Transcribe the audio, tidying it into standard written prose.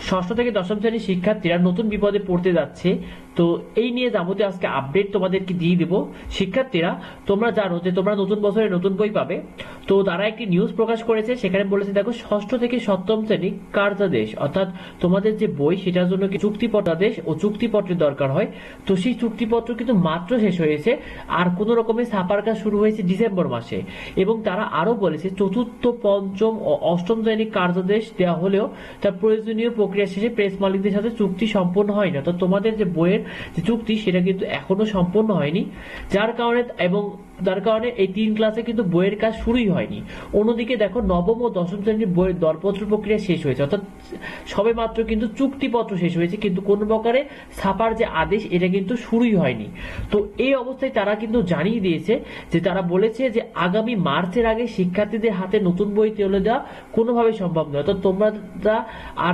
ষষ্ঠ থেকে দশম শ্রেণীর শিক্ষার্থীরা নতুন বিপদে পড়তে যাচ্ছে। তো এই নিয়ে যাবতীয় আজকে আপডেট তোমাদেরকে দিয়ে দেব। শিক্ষার্থীরা, তোমরা জানো যে তোমরা নতুন বছরে নতুন বই পাবে। তো তারা একটি নিউজ প্রকাশ করেছে, সেখানে বলেছে দেখো ষষ্ঠ থেকে সপ্তম শ্রেণী কার্যাদেশ অর্থাৎ তোমাদের যে বই সেটার জন্য কি চুক্তিপত্রাদেশ ও চুক্তিপত্রের দরকার হয়। তো সেই চুক্তিপত্র কিন্তু মাত্র শেষ হয়েছে, আর কোন রকমের ছাপার কাজ শুরু হয়েছে ডিসেম্বর মাসে। এবং তারা আরো বলেছে চতুর্থ, পঞ্চম ও অষ্টম শ্রেণীর কার্যাদেশ দেওয়া হলেও তার প্রয়োজনীয় প্রক্রিয়া শেষে প্রেস মালিকদের সাথে চুক্তি সম্পন্ন হয়নি। তো তোমাদের যে বইয়ের যে চুক্তি সেটা কিন্তু এখনো সম্পন্ন হয়নি, যার কারণে এই 3 ক্লাসে কিন্তু বইয়ের কাজ শুরুই হয়নি। অন্যদিকে দেখো নবম ও দশম শ্রেণীর বইয়ের দরপত্র প্রক্রিয়া শেষ হয়েছে, অর্থাৎ সবে মাত্র কিন্তু চুক্তিপত্র শেষ হয়েছে, কিন্তু কোন প্রকারে ছাপার যে আদেশ এটা কিন্তু শুরুই হয়নি। তো এই অবস্থায় তারা কিন্তু জানিয়ে দিয়েছে যে তারা বলেছে যে আগামী মার্চের আগে শিক্ষার্থীদের হাতে নতুন বই তুলে দেওয়া কোনোভাবেই সম্ভব নয়। তো তোমরা আর